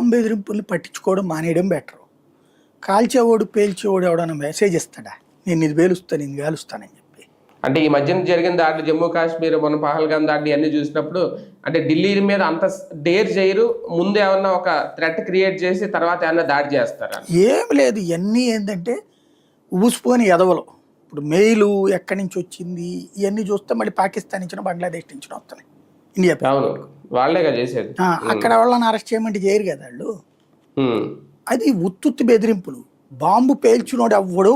Bomb బెదిరింపుల్ని పట్టించుకోవడం మానేయడం better. కాల్చేవాడు పేల్చేవాడు ఎవడన్నా మెసేజ్ ఇస్తాడా, నేను ఇది పేలుస్తాను ఇది కాలుస్తానని చెప్పి? అంటే ఈ మధ్యన జరిగిన దాడులు, జమ్మూ కాశ్మీర్ మన పహల్గాం దాడి అన్ని చూసినప్పుడు అంటే ఢిల్లీ మీద అంత డేర్ చేయరు, ముందు ఏమన్నా ఒక థ్రెట్ క్రియేట్ చేసి తర్వాత ఏమన్నా దాడి చేస్తారా? ఏం లేదు, ఇవన్నీ ఏంటంటే ఊసిపోని ఎదవలు. ఇప్పుడు మెయిలు ఎక్కడి నుంచి వచ్చింది ఇవన్నీ చూస్తే మళ్ళీ పాకిస్తాన్ నుంచి బంగ్లాదేశ్ నుంచి వస్తున్నాయి ఇండియా. అవును, వాళ్ళేగా చేసేది. అక్కడ వాళ్ళని అరెస్ట్ చేయమంటే చేయరు కదా వాళ్ళు. ఉమ్, అది ఉత్తుత్తి బెదిరింపులు. బాంబు పేల్చినోడు ఎవ్వడు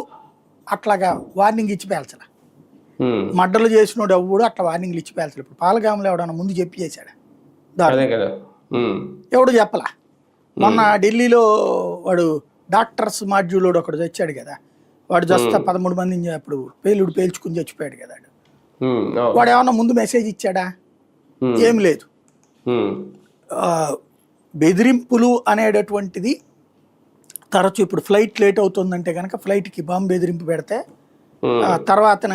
అట్లాగా వార్నింగ్ ఇచ్చి పేల్చల, ఉమ్, మర్డర్లు చేసినోడు ఎవ్వడు అట్లా వార్నింగ్లు ఇచ్చి పేల్చడు. ఇప్పుడు పాలగాములో ఎవడన్నా ముందు చెప్పి చేశాడు, అదే కదా. ఉమ్, ఎవడు చెప్పలా. మొన్న ఢిల్లీలో వాడు డాక్టర్స్ మాడ్యూలోడు ఒకడు చచ్చాడు కదా, వాడు జస్తా 13 మందిని అప్పుడు పేలుడు పేల్చుకుని చచ్చిపోయాడు కదా. ఉమ్, అవును. వాడు ఏమన్నా ముందు మెసేజ్ ఇచ్చాడా? ఏం లేదు. ఉమ్, బెదిరింపులు అనేటటువంటిది తరచు ఇప్పుడు ఫ్లైట్ లేట్ అవుతుందంటే కనుక ఫ్లైట్కి బాంబు బెదిరింపు పెడితే తర్వాతన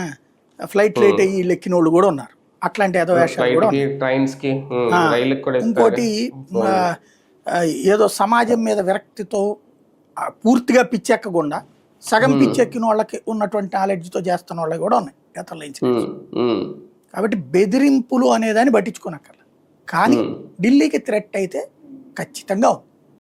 ఫ్లైట్ లేట్ అయ్యి లెక్కిన వాళ్ళు కూడా ఉన్నారు. అట్లాంటి ఏదో వేషాలు కూడా ఉన్నాయి. ట్రైన్స్ కి, రైళ్ళకి కూడా ఇస్తారు. ఇంకోటి ఏదో సమాజం మీద విరక్తితో పూర్తిగా పిచ్చెక్కకుండా సగం పిచ్చెక్కిన వాళ్ళకి ఉన్నటువంటి నాలెడ్జ్తో చేస్తున్న వాళ్ళకి కూడా ఉన్నాయి గతంలో ఇన్సిడెంట్స్. కాబట్టి బెదిరింపులు అనేదాన్ని పట్టించుకోనక్కర్లేదు. కానీ ఢిల్లీకి థ్రెట్ అయితే ఖచ్చితంగా ఉంది.